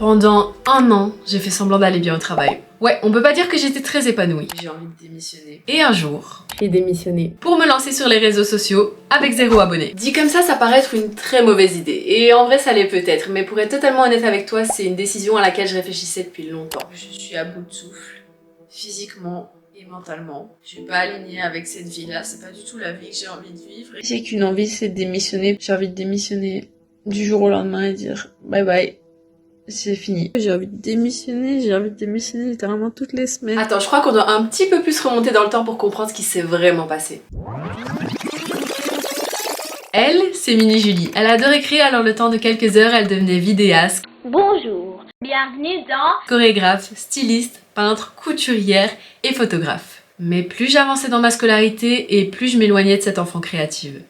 Pendant un an, j'ai fait semblant d'aller bien au travail. Ouais, on peut pas dire que j'étais très épanouie. J'ai envie de démissionner. Et un jour, j'ai démissionné pour me lancer sur les réseaux sociaux avec 0 abonné. Dit comme ça paraît être une très mauvaise idée. Et en vrai, ça l'est peut-être. Mais pour être totalement honnête avec toi, c'est une décision à laquelle je réfléchissais depuis longtemps. Je suis à bout de souffle, physiquement et mentalement. Je suis pas alignée avec cette vie-là. C'est pas du tout la vie que j'ai envie de vivre. J'ai qu'une envie, c'est de démissionner. J'ai envie de démissionner du jour au lendemain et dire bye bye. C'est fini. J'ai envie de démissionner littéralement toutes les semaines. Attends, je crois qu'on doit un petit peu plus remonter dans le temps pour comprendre ce qui s'est vraiment passé. Elle, c'est Mini Julie. Elle adorait créer, alors le temps de quelques heures, elle devenait vidéaste. Bonjour, bienvenue dans... chorégraphe, styliste, peintre, couturière et photographe. Mais plus j'avançais dans ma scolarité et plus je m'éloignais de cette enfant créative.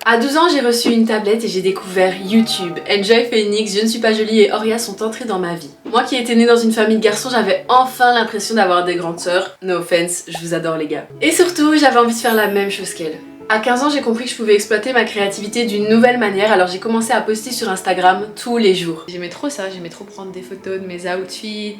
À 12 ans, j'ai reçu une tablette et j'ai découvert YouTube. Enjoy Phoenix, Je ne suis pas jolie et Oria sont entrés dans ma vie. Moi qui étais née dans une famille de garçons, j'avais enfin l'impression d'avoir des grandes sœurs. No offense, je vous adore les gars. Et surtout, j'avais envie de faire la même chose qu'elles. À 15 ans, j'ai compris que je pouvais exploiter ma créativité d'une nouvelle manière, alors j'ai commencé à poster sur Instagram tous les jours. J'aimais trop ça, j'aimais trop prendre des photos de mes outfits,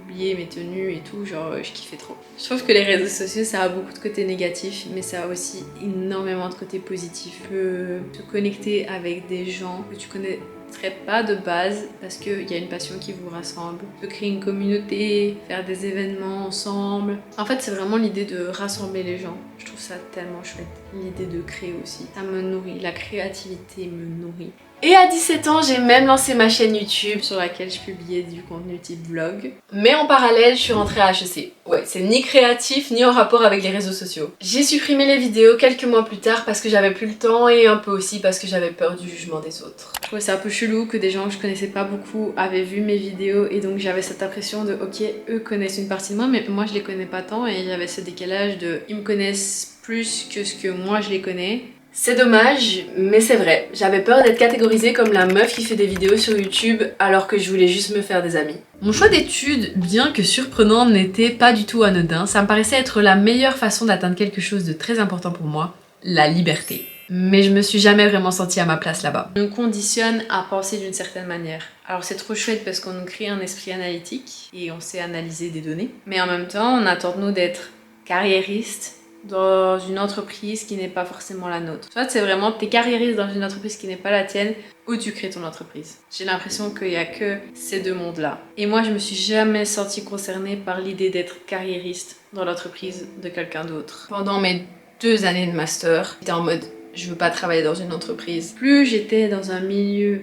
publier mes tenues et tout, genre je kiffais trop. Je trouve que les réseaux sociaux ça a beaucoup de côtés négatifs mais ça a aussi énormément de côtés positifs. Tu peux te connecter avec des gens que tu connaîtrais pas de base parce qu'il y a une passion qui vous rassemble. Tu peux créer une communauté, faire des événements ensemble. En fait c'est vraiment l'idée de rassembler les gens. Je trouve ça tellement chouette. L'idée de créer aussi. Ça me nourrit, la créativité me nourrit. Et à 17 ans, j'ai même lancé ma chaîne YouTube sur laquelle je publiais du contenu type vlog. Mais en parallèle, je suis rentrée à HEC. Ouais, c'est ni créatif ni en rapport avec les réseaux sociaux. J'ai supprimé les vidéos quelques mois plus tard parce que j'avais plus le temps et un peu aussi parce que j'avais peur du jugement des autres. Je trouvais ça un peu chelou que des gens que je connaissais pas beaucoup avaient vu mes vidéos et donc j'avais cette impression de ok, eux connaissent une partie de moi mais moi je les connais pas tant et j'avais ce décalage de ils me connaissent plus que ce que moi je les connais. C'est dommage, mais c'est vrai. J'avais peur d'être catégorisée comme la meuf qui fait des vidéos sur YouTube alors que je voulais juste me faire des amis. Mon choix d'études, bien que surprenant, n'était pas du tout anodin. Ça me paraissait être la meilleure façon d'atteindre quelque chose de très important pour moi, la liberté. Mais je me suis jamais vraiment sentie à ma place là-bas. On nous conditionne à penser d'une certaine manière. Alors c'est trop chouette parce qu'on nous crée un esprit analytique et on sait analyser des données. Mais en même temps, on attend de nous d'être carriéristes dans une entreprise qui n'est pas forcément la nôtre. Soit c'est vraiment t'es carriériste dans une entreprise qui n'est pas la tienne ou tu crées ton entreprise. J'ai l'impression qu'il n'y a que ces deux mondes-là. Et moi je me suis jamais sentie concernée par l'idée d'être carriériste dans l'entreprise de quelqu'un d'autre. Pendant mes 2 années de master, j'étais en mode je veux pas travailler dans une entreprise. Plus j'étais dans un milieu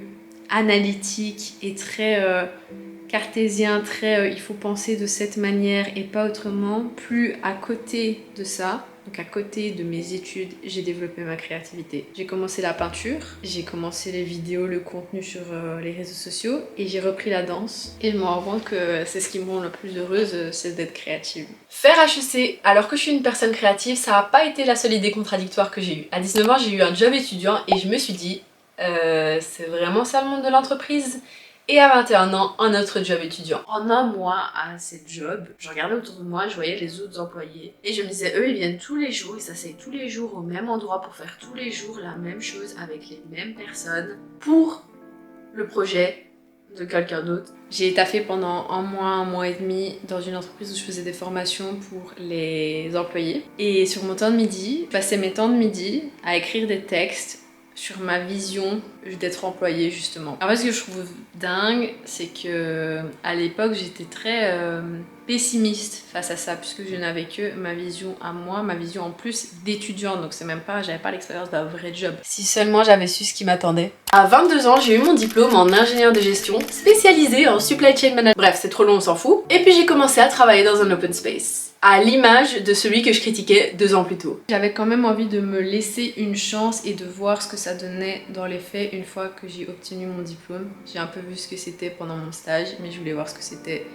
analytique et très cartésien, très il faut penser de cette manière et pas autrement, plus à côté de ça, donc à côté de mes études, j'ai développé ma créativité. J'ai commencé la peinture, j'ai commencé les vidéos, le contenu sur les réseaux sociaux et j'ai repris la danse. Et je me rends compte que c'est ce qui me rend le plus heureuse, c'est d'être créative. Faire HEC alors que je suis une personne créative, ça n'a pas été la seule idée contradictoire que j'ai eue. À 19 ans, j'ai eu un job étudiant et je me suis dit, c'est vraiment ça le monde de l'entreprise ? Et à 21 ans, un autre job étudiant. En un mois à cette job, je regardais autour de moi, je voyais les autres employés. Et je me disais, eux, ils viennent tous les jours, ils s'asseyent tous les jours au même endroit pour faire tous les jours la même chose avec les mêmes personnes pour le projet de quelqu'un d'autre. J'ai taffé pendant un mois et demi dans une entreprise où je faisais des formations pour les employés. Et sur mon temps de midi, je passais mes temps de midi à écrire des textes sur ma vision d'être employée justement. En fait, ce que je trouve dingue, c'est que à l'époque, j'étais très pessimiste face à ça, puisque je n'avais que ma vision à moi, ma vision en plus d'étudiante, donc c'est même pas, j'avais pas l'expérience d'un vrai job. Si seulement j'avais su ce qui m'attendait. À 22 ans, j'ai eu mon diplôme en ingénieur de gestion, spécialisé en supply chain management. Bref, c'est trop long, on s'en fout. Et puis j'ai commencé à travailler dans un open space, à l'image de celui que je critiquais 2 ans plus tôt. J'avais quand même envie de me laisser une chance et de voir ce que ça donnait dans les faits une fois que j'ai obtenu mon diplôme. J'ai un peu vu ce que c'était pendant mon stage, mais je voulais voir ce que c'était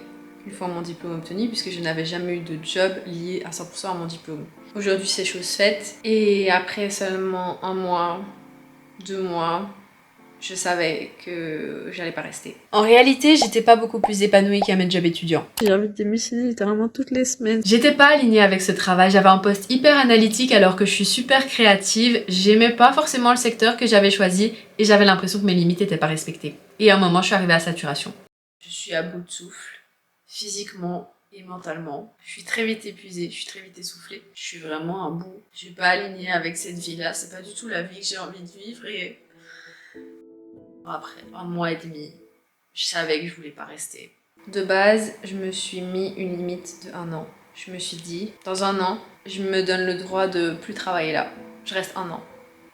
une fois mon diplôme obtenu, puisque je n'avais jamais eu de job lié à 100% à mon diplôme. Aujourd'hui, c'est chose faite, et après seulement 1 mois, 2 mois, je savais que j'allais pas rester. En réalité, j'étais pas beaucoup plus épanouie qu'à mes jobs étudiants. J'ai envie de démissionner littéralement toutes les semaines. J'étais pas alignée avec ce travail, j'avais un poste hyper analytique alors que je suis super créative, j'aimais pas forcément le secteur que j'avais choisi et j'avais l'impression que mes limites étaient pas respectées. Et à un moment, je suis arrivée à saturation. Je suis à bout de souffle, physiquement et mentalement. Je suis très vite épuisée, je suis très vite essoufflée. Je suis vraiment à bout. Je suis pas alignée avec cette vie-là. C'est pas du tout la vie que j'ai envie de vivre. Et après 1 mois et demi, je savais que je voulais pas rester. De base, je me suis mis une limite de 1 an. Je me suis dit, dans 1 an, je me donne le droit de plus travailler là. Je reste 1 an.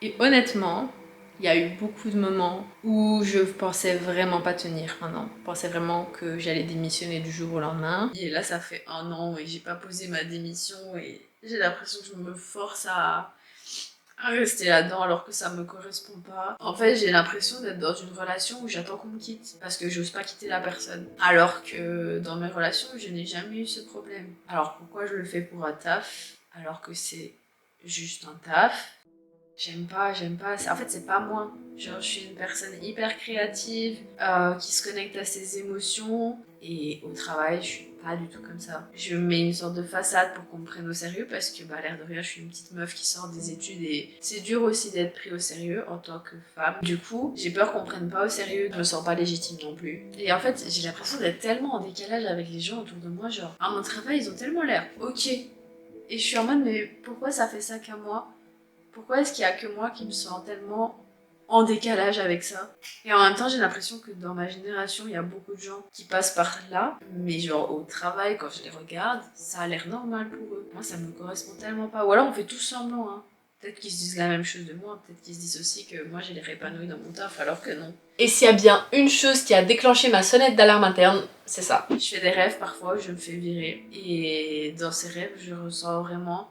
Et honnêtement, il y a eu beaucoup de moments où je pensais vraiment pas tenir 1 an. Je pensais vraiment que j'allais démissionner du jour au lendemain. Et là, ça fait 1 an et j'ai pas posé ma démission et j'ai l'impression que je me force à rester là-dedans alors que ça me correspond pas. En fait, j'ai l'impression d'être dans une relation où j'attends qu'on me quitte parce que j'ose pas quitter la personne. Alors que dans mes relations, je n'ai jamais eu ce problème. Alors pourquoi je le fais pour un taf alors que c'est juste un taf? J'aime pas. En fait, c'est pas moi. Genre, je suis une personne hyper créative, qui se connecte à ses émotions. Et au travail, je suis pas du tout comme ça. Je mets une sorte de façade pour qu'on me prenne au sérieux parce que, bah, l'air de rien, je suis une petite meuf qui sort des études et c'est dur aussi d'être pris au sérieux en tant que femme. Du coup, j'ai peur qu'on me prenne pas au sérieux. Je me sens pas légitime non plus. Et en fait, j'ai l'impression d'être tellement en décalage avec les gens autour de moi. Genre, à mon travail, ils ont tellement l'air ok. Et je suis en mode, mais pourquoi ça fait ça qu'à moi? Pourquoi est-ce qu'il y a que moi qui me sens tellement en décalage avec ça? Et en même temps, j'ai l'impression que dans ma génération, il y a beaucoup de gens qui passent par là, mais genre au travail, quand je les regarde, ça a l'air normal pour eux. Moi, ça me correspond tellement pas. Ou alors on fait tous semblant, hein. Peut-être qu'ils se disent la même chose de moi, peut-être qu'ils se disent aussi que moi j'ai l'air épanouie dans mon taf, alors que non. Et s'il y a bien une chose qui a déclenché ma sonnette d'alarme interne, c'est ça. Je fais des rêves parfois où je me fais virer, et dans ces rêves, je ressens vraiment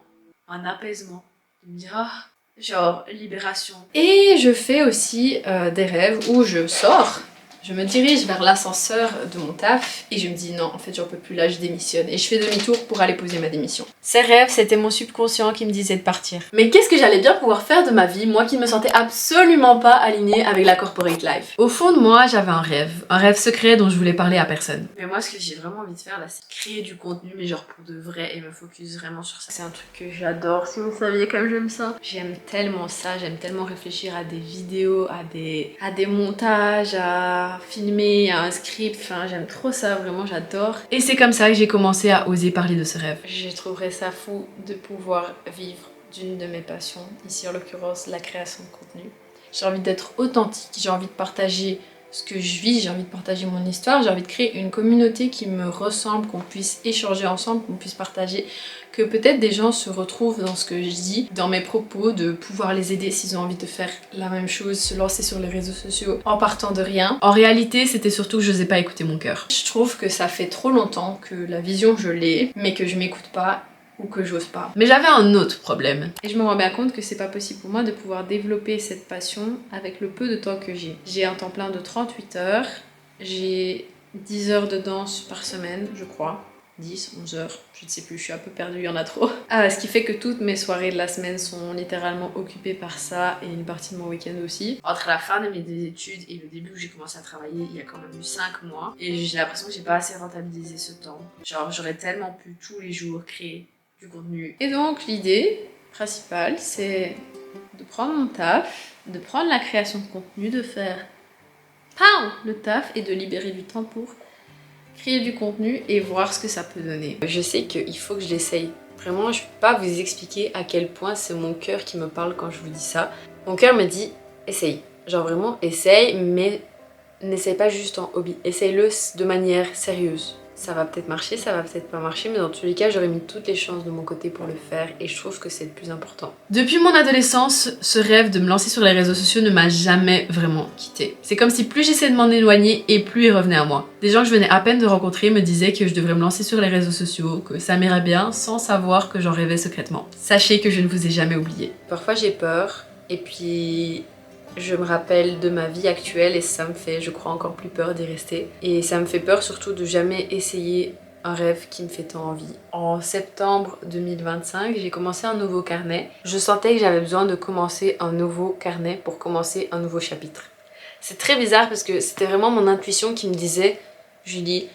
un apaisement. Je me dis, ah, genre libération. Et je fais aussi des rêves où je sors, je me dirige vers l'ascenseur de mon taf et je me dis non, en fait j'en peux plus là, je démissionne. Et je fais demi-tour pour aller poser ma démission. Ces rêves, c'était mon subconscient qui me disait de partir. Mais qu'est-ce que j'allais bien pouvoir faire de ma vie, moi qui ne me sentais absolument pas alignée avec la corporate life? Au fond de moi, j'avais un rêve secret dont je voulais parler à personne. Mais moi, ce que j'ai vraiment envie de faire là, c'est créer du contenu, mais genre pour de vrai, et me focus vraiment sur ça. C'est un truc que j'adore, si vous saviez comme j'aime ça. J'aime tellement ça, j'aime tellement réfléchir à des vidéos, à des montages, à filmer, à un script, enfin j'aime trop ça, vraiment j'adore. Et c'est comme ça que j'ai commencé à oser parler de ce rêve. Je trouverais ça fou de pouvoir vivre d'une de mes passions, ici en l'occurrence la création de contenu. J'ai envie d'être authentique, j'ai envie de partager ce que je vis, j'ai envie de partager mon histoire, j'ai envie de créer une communauté qui me ressemble, qu'on puisse échanger ensemble, qu'on puisse partager, que peut-être des gens se retrouvent dans ce que je dis, dans mes propos, de pouvoir les aider s'ils ont envie de faire la même chose, se lancer sur les réseaux sociaux en partant de rien. En réalité, c'était surtout que je n'osais pas écouter mon cœur. Je trouve que ça fait trop longtemps que la vision je l'ai, mais que je m'écoute pas ou que j'ose pas. Mais j'avais un autre problème. Et je me rends bien compte que c'est pas possible pour moi de pouvoir développer cette passion avec le peu de temps que j'ai. J'ai un temps plein de 38 heures, j'ai 10 heures de danse par semaine, je crois. 10, 11 heures, je ne sais plus, je suis un peu perdue, il y en a trop. Ce qui fait que toutes mes soirées de la semaine sont littéralement occupées par ça et une partie de mon week-end aussi. Entre la fin de mes études et le début où j'ai commencé à travailler, il y a quand même eu 5 mois. Et j'ai l'impression que j'ai pas assez rentabilisé ce temps. Genre, j'aurais tellement pu tous les jours créer du contenu. Et donc, l'idée principale, c'est de prendre mon taf, de prendre la création de contenu, de faire le taf et de libérer du temps pour créer du contenu et voir ce que ça peut donner. Je sais qu'il faut que je l'essaye. Vraiment, je peux pas vous expliquer à quel point c'est mon cœur qui me parle quand je vous dis ça. Mon cœur me dit, essaye. Genre vraiment, essaye, mais n'essaye pas juste en hobby. Essaye-le de manière sérieuse. Ça va peut-être marcher, ça va peut-être pas marcher, mais dans tous les cas, j'aurais mis toutes les chances de mon côté pour le faire et je trouve que c'est le plus important. Depuis mon adolescence, ce rêve de me lancer sur les réseaux sociaux ne m'a jamais vraiment quitté. C'est comme si plus j'essayais de m'en éloigner et plus il revenait à moi. Des gens que je venais à peine de rencontrer me disaient que je devrais me lancer sur les réseaux sociaux, que ça m'irait bien sans savoir que j'en rêvais secrètement. Sachez que je ne vous ai jamais oublié. Parfois j'ai peur et puis je me rappelle de ma vie actuelle et ça me fait, je crois, encore plus peur d'y rester. Et ça me fait peur surtout de jamais essayer un rêve qui me fait tant envie. En septembre 2025, j'ai commencé un nouveau carnet. Je sentais que j'avais besoin de commencer un nouveau carnet pour commencer un nouveau chapitre. C'est très bizarre parce que c'était vraiment mon intuition qui me disait, Julie,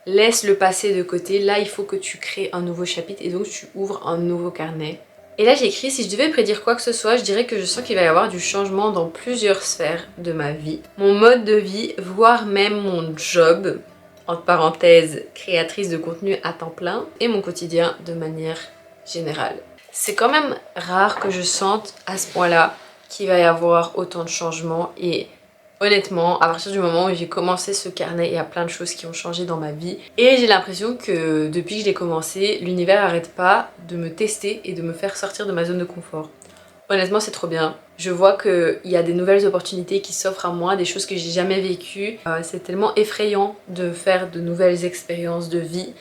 laisse le passé de côté, là il faut que tu crées un nouveau chapitre et donc tu ouvres un nouveau carnet. Et là j'ai écrit, si je devais prédire quoi que ce soit, je dirais que je sens qu'il va y avoir du changement dans plusieurs sphères de ma vie. Mon mode de vie, voire même mon job. entre parenthèses, créatrice de contenu à temps plein, et mon quotidien de manière générale. C'est quand même rare que je sente à ce point-là qu'il va y avoir autant de changements et honnêtement, à partir du moment où j'ai commencé ce carnet, il y a plein de choses qui ont changé dans ma vie et j'ai l'impression que depuis que je l'ai commencé, l'univers n'arrête pas de me tester et de me faire sortir de ma zone de confort. Honnêtement, c'est trop bien. Je vois qu'il y a des nouvelles opportunités qui s'offrent à moi, des choses que j'ai jamais vécues. C'est tellement effrayant de faire de nouvelles expériences de vie,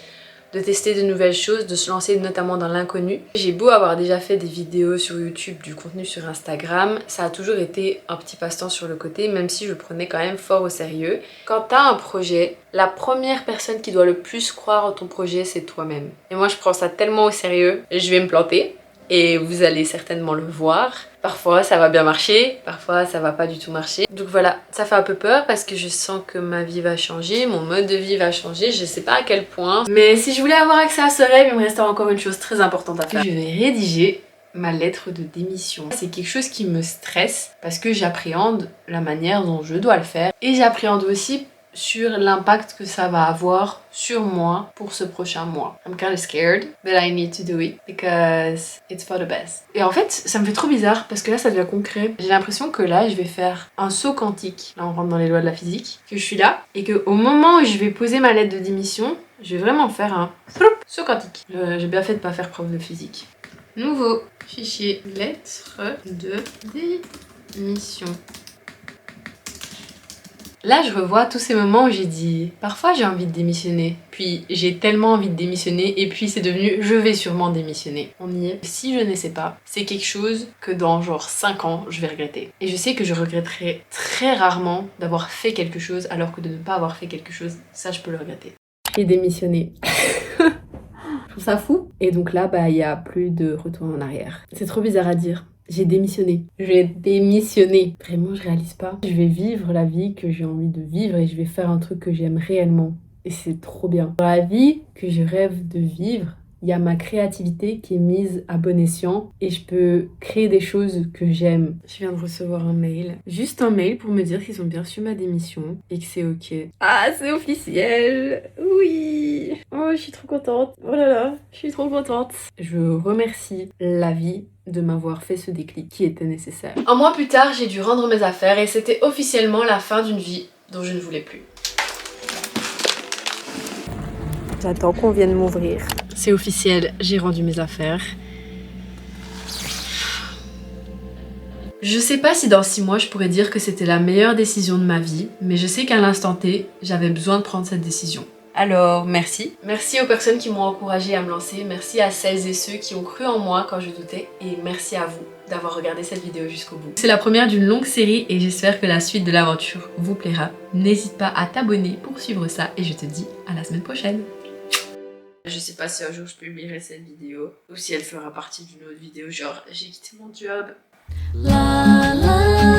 de tester de nouvelles choses, de se lancer notamment dans l'inconnu. J'ai beau avoir déjà fait des vidéos sur YouTube, du contenu sur Instagram, ça a toujours été un petit passe-temps sur le côté, même si je le prenais quand même fort au sérieux. Quand t'as un projet, la première personne qui doit le plus croire en ton projet, c'est toi-même. Et moi, je prends ça tellement au sérieux, je vais me planter. Et vous allez certainement le voir. Parfois ça va bien marcher, parfois ça va pas du tout marcher. Donc voilà, ça fait un peu peur parce que je sens que ma vie va changer, mon mode de vie va changer, je sais pas à quel point. Mais si je voulais avoir accès à ce rêve, il me restait encore une chose très importante à faire. Je vais rédiger ma lettre de démission. C'est quelque chose qui me stresse parce que j'appréhende la manière dont je dois le faire et j'appréhende aussi sur l'impact que ça va avoir sur moi pour ce prochain mois. I'm kind of scared, but I need to do it because it's for the best. Et en fait, ça me fait trop bizarre parce que là, ça devient concret. J'ai l'impression que là, je vais faire un saut quantique. Là, on rentre dans les lois de la physique. Que je suis là et que au moment où je vais poser ma lettre de démission, je vais vraiment faire un saut quantique. J'ai bien fait de pas faire prof de physique. Nouveau fichier lettre de démission. Là, je revois tous ces moments où j'ai dit « Parfois, j'ai envie de démissionner. » Puis, j'ai tellement envie de démissionner. Et puis, c'est devenu « Je vais sûrement démissionner. » On y est. Si je n'essaie pas, c'est quelque chose que dans genre 5 ans, je vais regretter. Et je sais que je regretterai très rarement d'avoir fait quelque chose alors que de ne pas avoir fait quelque chose, ça, je peux le regretter. J'ai démissionné. Je trouve ça fou. Et donc là, il y a plus de retour en arrière. C'est trop bizarre à dire. J'ai démissionné. J'ai démissionné. Vraiment, je réalise pas. Je vais vivre la vie que j'ai envie de vivre et je vais faire un truc que j'aime réellement. Et c'est trop bien. Dans la vie que je rêve de vivre, il y a ma créativité qui est mise à bon escient et je peux créer des choses que j'aime. Je viens de recevoir un mail. Juste un mail pour me dire qu'ils ont bien reçu ma démission et que c'est ok. Ah, c'est officiel. Oui. Oh, je suis trop contente. Oh là là, je suis trop contente. Je remercie la vie de m'avoir fait ce déclic qui était nécessaire. Un mois plus tard, j'ai dû rendre mes affaires et c'était officiellement la fin d'une vie dont je ne voulais plus. J'attends qu'on vienne m'ouvrir. C'est officiel, j'ai rendu mes affaires. Je sais pas si dans 6 mois je pourrais dire que c'était la meilleure décision de ma vie, mais je sais qu'à l'instant T, j'avais besoin de prendre cette décision. Alors, merci. Merci aux personnes qui m'ont encouragée à me lancer, merci à celles et ceux qui ont cru en moi quand je doutais, et merci à vous d'avoir regardé cette vidéo jusqu'au bout. C'est la première d'une longue série et j'espère que la suite de l'aventure vous plaira. N'hésite pas à t'abonner pour suivre ça et je te dis à la semaine prochaine. Je sais pas si un jour je publierai cette vidéo ou si elle fera partie d'une autre vidéo genre j'ai quitté mon job. La, la.